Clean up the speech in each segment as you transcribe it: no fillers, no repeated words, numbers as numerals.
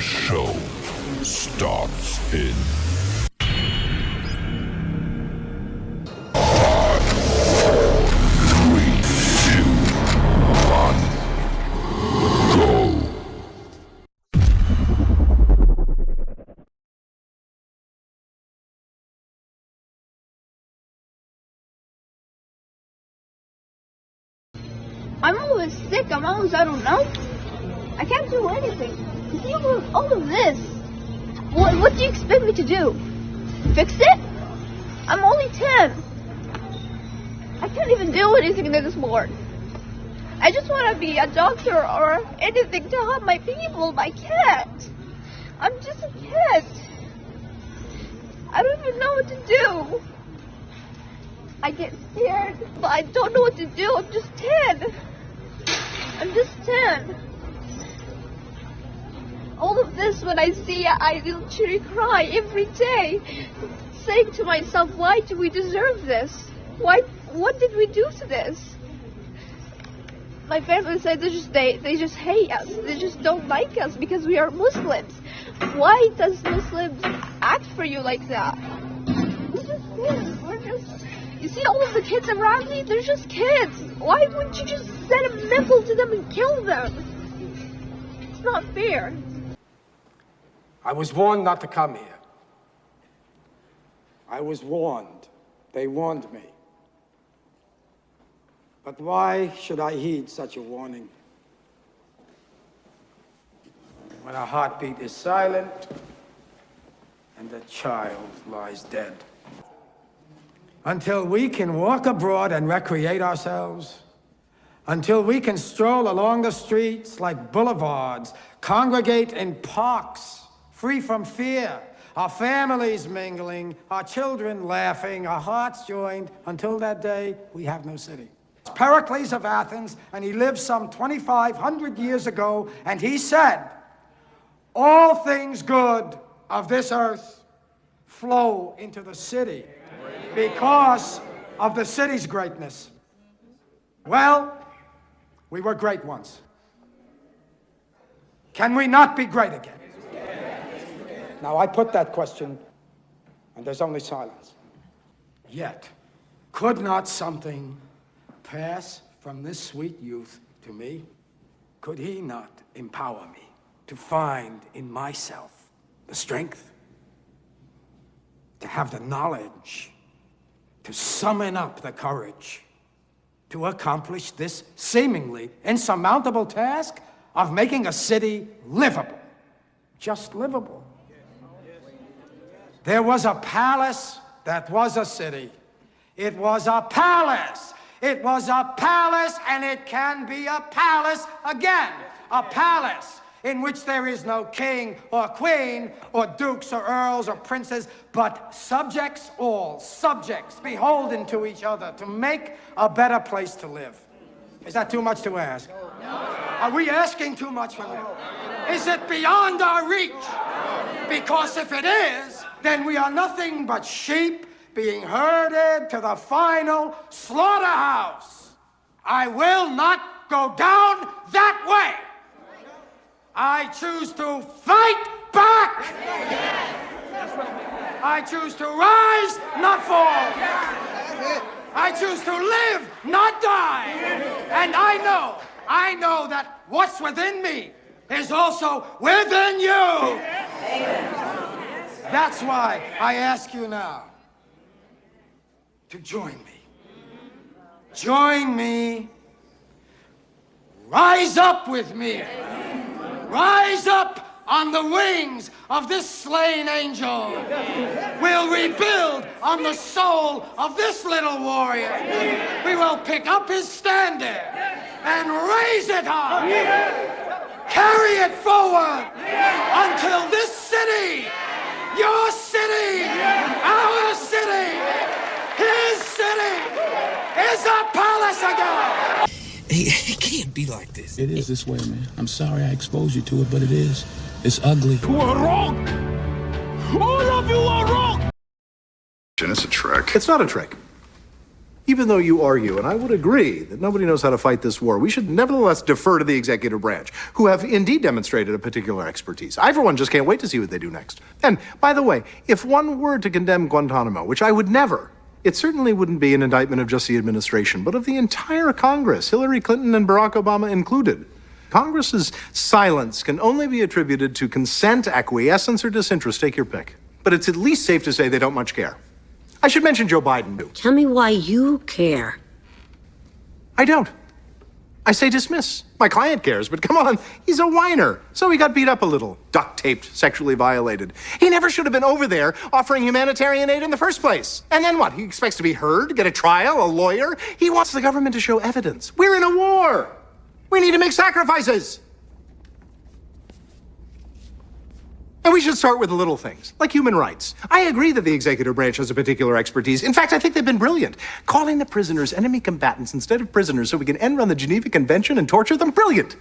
show starts in 5, 4, 3, 2, 1, go. I'm always sick. I'm always, I don't know. I can't do anything. You see all of this. What do you expect me to do? Fix it? I'm only 10. I can't even do anything this morning. I just want to be a doctor or anything to help my people, but I can't. I'm just a kid. I don't even know what to do. I get scared, but I don't know what to do. I'm just 10. I'm just 10. All of this, when I see it, I literally cry every day, saying to myself, why do we deserve this? What did we do to this? My family said they just hate us. They just don't like us because we are Muslims. Why does Muslims act for you like that? We're just kids. You see all of the kids around me? They're just kids. Why wouldn't you just send a missile to them and kill them? It's not fair. I was warned not to come here. I was warned. They warned me. But why should I heed such a warning? When a heartbeat is silent and a child lies dead. Until we can walk abroad and recreate ourselves, until we can stroll along the streets like boulevards, congregate in parks, free from fear, our families mingling, our children laughing, our hearts joined, until that day, we have no city. It's Pericles of Athens, and he lived some 2,500 years ago, and he said, all things good of this earth flow into the city because of the city's greatness. Well, we were great once. Can we not be great again? Now, I put that question, and there's only silence. Yet, could not something pass from this sweet youth to me? Could he not empower me to find in myself the strength, to have the knowledge, to summon up the courage, to accomplish this seemingly insurmountable task of making a city livable, just livable? There was a palace that was a city. It was a palace. It was a palace, and it can be a palace again. A palace in which there is no king or queen or dukes or earls or princes, but subjects, all subjects, beholden to each other to make a better place to live. Is that too much to ask? No. Are we asking too much for that? Is it beyond our reach? Because if it is, then we are nothing but sheep being herded to the final slaughterhouse. I will not go down that way. I choose to fight back. I choose to rise, not fall. I choose to live, not die. And I know that what's within me is also within you. That's why I ask you now to join me. Join me. Rise up with me. Rise up on the wings of this slain angel. We'll rebuild on the soul of this little warrior. We will pick up his standard and raise it high. Carry it forward until this city, your city, our city, his city, is a palace again. It can't be like this. It is this way, man. I'm sorry I exposed you to it, but it is. It's ugly. You are wrong. All of you are wrong. It's a trick. It's not a trick. Even though you argue, and I would agree, that nobody knows how to fight this war, we should nevertheless defer to the executive branch, who have indeed demonstrated a particular expertise. I, for one, just can't wait to see what they do next. And, by the way, if one were to condemn Guantanamo, which I would never, it certainly wouldn't be an indictment of just the administration, but of the entire Congress, Hillary Clinton and Barack Obama included. Congress's silence can only be attributed to consent, acquiescence, or disinterest. Take your pick. But it's at least safe to say they don't much care. I should mention Joe Biden, too. Tell me why you care. I don't. I say dismiss. My client cares, but come on, he's a whiner. So he got beat up a little, duct-taped, sexually violated. He never should have been over there offering humanitarian aid in the first place. And then what? He expects to be heard, get a trial, a lawyer? He wants the government to show evidence. We're in a war. We need to make sacrifices. And we should start with the little things, like human rights. I agree that the executive branch has a particular expertise. In fact, I think they've been brilliant. Calling the prisoners enemy combatants instead of prisoners so we can end run the Geneva Convention and torture them, brilliant.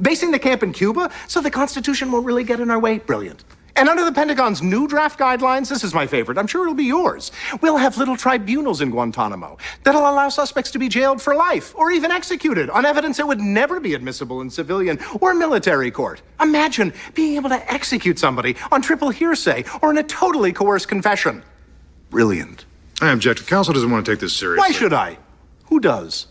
Basing the camp in Cuba so the Constitution won't really get in our way, brilliant. And under the Pentagon's new draft guidelines, this is my favorite, I'm sure it'll be yours. We'll have little tribunals in Guantanamo that'll allow suspects to be jailed for life or even executed on evidence that would never be admissible in civilian or military court. Imagine being able to execute somebody on triple hearsay or in a totally coerced confession. Brilliant. I object. The council doesn't want to take this seriously. Why should I? Who does?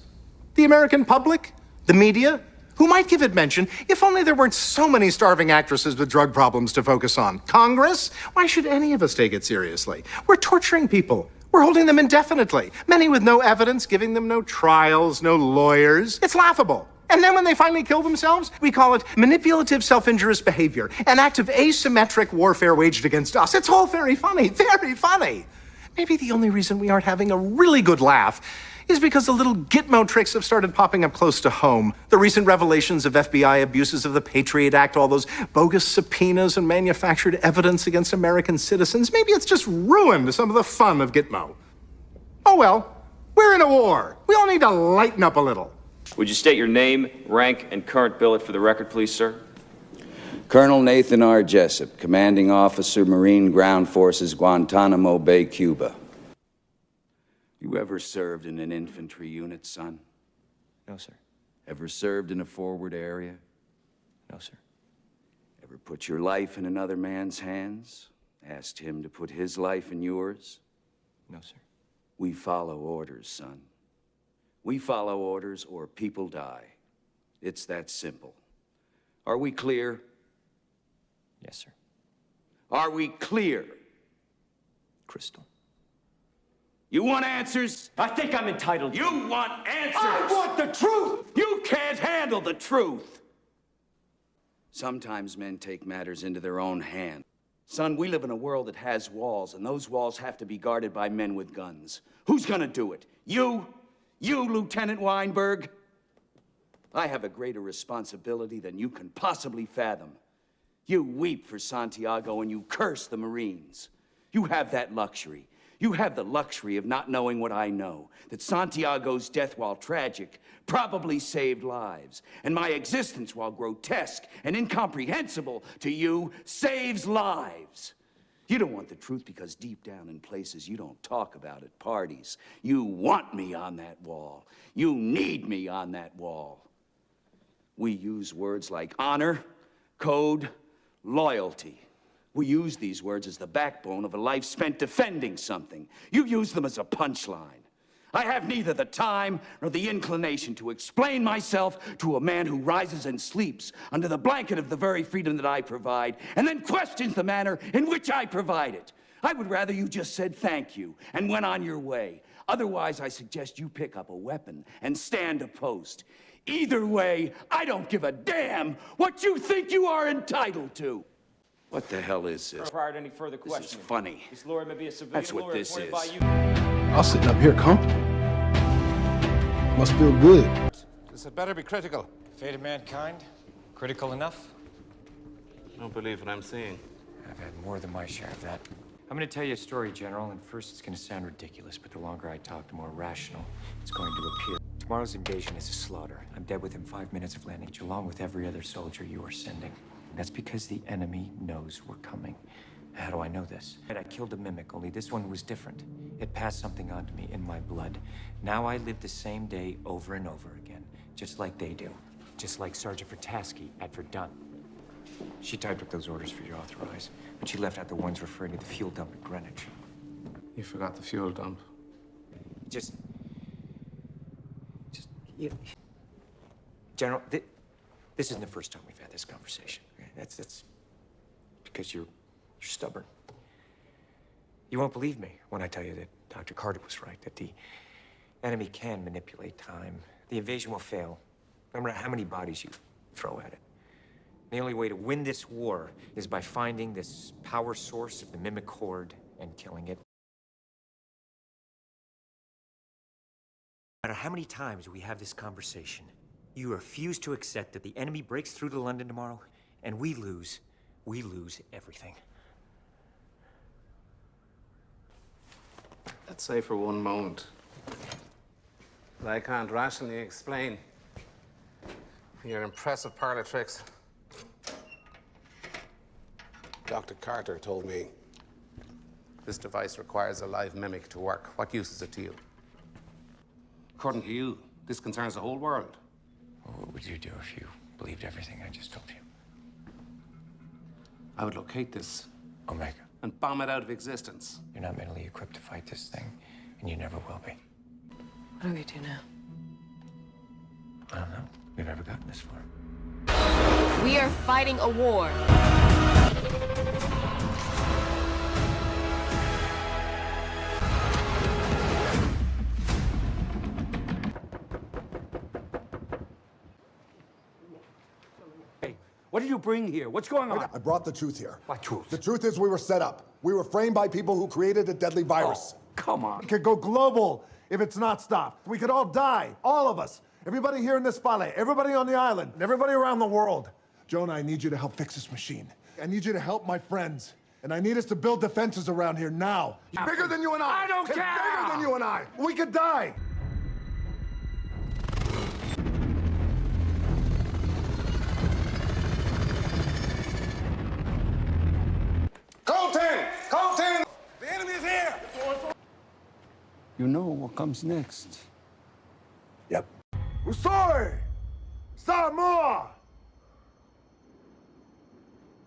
The American public? The media? Who might give it mention if only there weren't so many starving actresses with drug problems to focus on? Congress? Why should any of us take it seriously? We're torturing people. We're holding them indefinitely. Many with no evidence, giving them no trials, no lawyers. It's laughable. And then when they finally kill themselves, we call it manipulative self-injurious behavior, an act of asymmetric warfare waged against us. It's all very funny, very funny. Maybe the only reason we aren't having a really good laugh is because the little Gitmo tricks have started popping up close to home. The recent revelations of FBI abuses of the Patriot Act, all those bogus subpoenas and manufactured evidence against American citizens. Maybe it's just ruined some of the fun of Gitmo. Oh well, we're in a war. We all need to lighten up a little. Would you state your name, rank, and current billet for the record, please, sir? Colonel Nathan R. Jessup, Commanding Officer, Marine Ground Forces, Guantanamo Bay, Cuba. You ever served in an infantry unit, son? No, sir. Ever served in a forward area? No, sir. Ever put your life in another man's hands? Asked him to put his life in yours? No, sir. We follow orders, son. We follow orders or people die. It's that simple. Are we clear? Yes, sir. Are we clear? Crystal. You want answers? I think I'm entitled. You want answers? I want the truth! You can't handle the truth! Sometimes men take matters into their own hands. Son, we live in a world that has walls, and those walls have to be guarded by men with guns. Who's gonna do it? You? You, Lieutenant Weinberg? I have a greater responsibility than you can possibly fathom. You weep for Santiago and you curse the Marines. You have that luxury. You have the luxury of not knowing what I know, that Santiago's death, while tragic, probably saved lives, and my existence, while grotesque and incomprehensible to you, saves lives. You don't want the truth because deep down in places you don't talk about at parties, you want me on that wall. You need me on that wall. We use words like honor, code, loyalty. We use these words as the backbone of a life spent defending something. You use them as a punchline. I have neither the time nor the inclination to explain myself to a man who rises and sleeps under the blanket of the very freedom that I provide and then questions the manner in which I provide it. I would rather you just said thank you and went on your way. Otherwise, I suggest you pick up a weapon and stand a post. Either way, I don't give a damn what you think you are entitled to. What the hell is this? Prior to any further questioning. This is funny. This lawyer may be a civilian That's what lawyer this appointed is. by you. I'm sitting up here comfortable. Must feel good. This had better be critical. Fate of mankind? Critical enough? I don't believe what I'm seeing. I've had more than my share of that. I'm gonna tell you a story, General, and first it's gonna sound ridiculous, but the longer I talk, the more rational it's going to appear. Tomorrow's invasion is a slaughter. I'm dead within 5 minutes of landing, along with every other soldier you are sending. That's because the enemy knows we're coming. How do I know this? I killed a mimic, only this one was different. It passed something on to me in my blood. Now I live the same day over and over again, just like they do. Just like Sergeant Vertasky at Verdun. She typed up those orders for you to authorize, but she left out the ones referring to the fuel dump at Greenwich. You forgot the fuel dump. Just, you know, General, this isn't the first time we've had this conversation. Okay? That's because you're stubborn. You won't believe me when I tell you that Dr. Carter was right, that the enemy can manipulate time. The invasion will fail, no matter how many bodies you throw at it. The only way to win this war is by finding this power source of the Mimic Horde and killing it. No matter how many times we have this conversation, you refuse to accept that the enemy breaks through to London tomorrow, and we lose everything. Let's say for one moment that I can't rationally explain your impressive parlor tricks. Dr. Carter told me this device requires a live mimic to work. What use is it to you? According to you, this concerns the whole world. Well, what would you do if you believed everything I just told you? I would locate this Omega. and bomb it out of existence. You're not mentally equipped to fight this thing, and you never will be. What do we do now? I don't know. We've never gotten this far. We are fighting a war. What did you bring here? What's going on? I brought the truth here. What truth? The truth is we were set up. We were framed by people who created a deadly virus. Oh, come on. It could go global if it's not stopped. We could all die, all of us. Everybody here in this valley, everybody on the island, and everybody around the world. Jonah, I need you to help fix this machine. I need you to help my friends. And I need us to build defenses around here now. It's bigger than you and I. I don't care. It's bigger than you and I. We could die. Colton! The enemy is here! You know what comes next. Yep. Usoy! Samoa!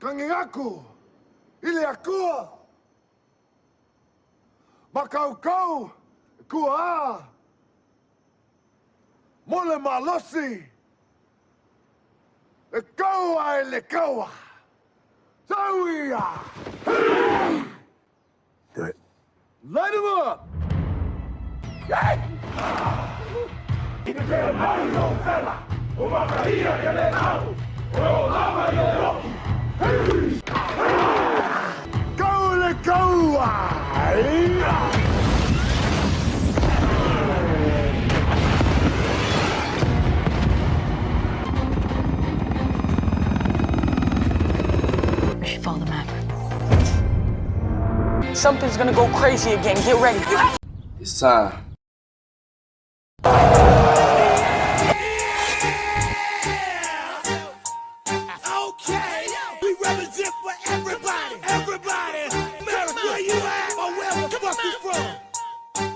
Kangiaku! Iliakua! Makaukau! Kua! Mole Malosi! Lekoa Lekoa! Zawia! Do it. Light him up! Go, Lekoa! We should follow the map. Something's gonna go crazy again. Get ready. It's time. Okay, we represent for everybody. Everybody. America, where you at? Or where the fuck you from?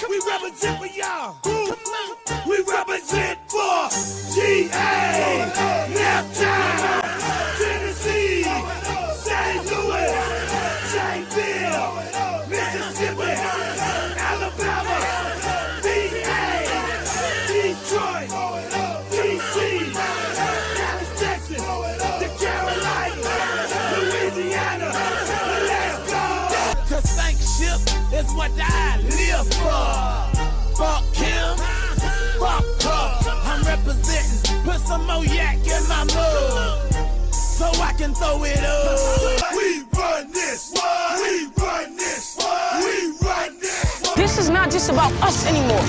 We represent for y'all. We represent for GA, Naptown, Tennessee, St. Louis, Shaneville, Mississippi, Alabama, VA, Detroit, DC, Dallas, Texas, the Carolinas, Louisiana. Let's go. To sink ship is what I live for. Fuck him, fuck her. I'm representing. Put some more yak in my mug, so I can throw it up. We run this. We run this. We run this. This is not just about us anymore.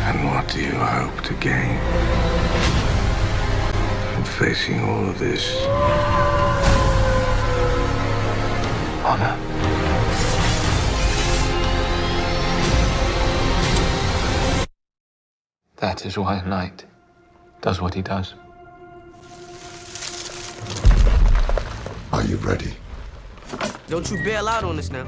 And what do you hope to gain from facing all of this? Honor. That is why a knight does what he does. Are you ready? Don't you bail out on us now.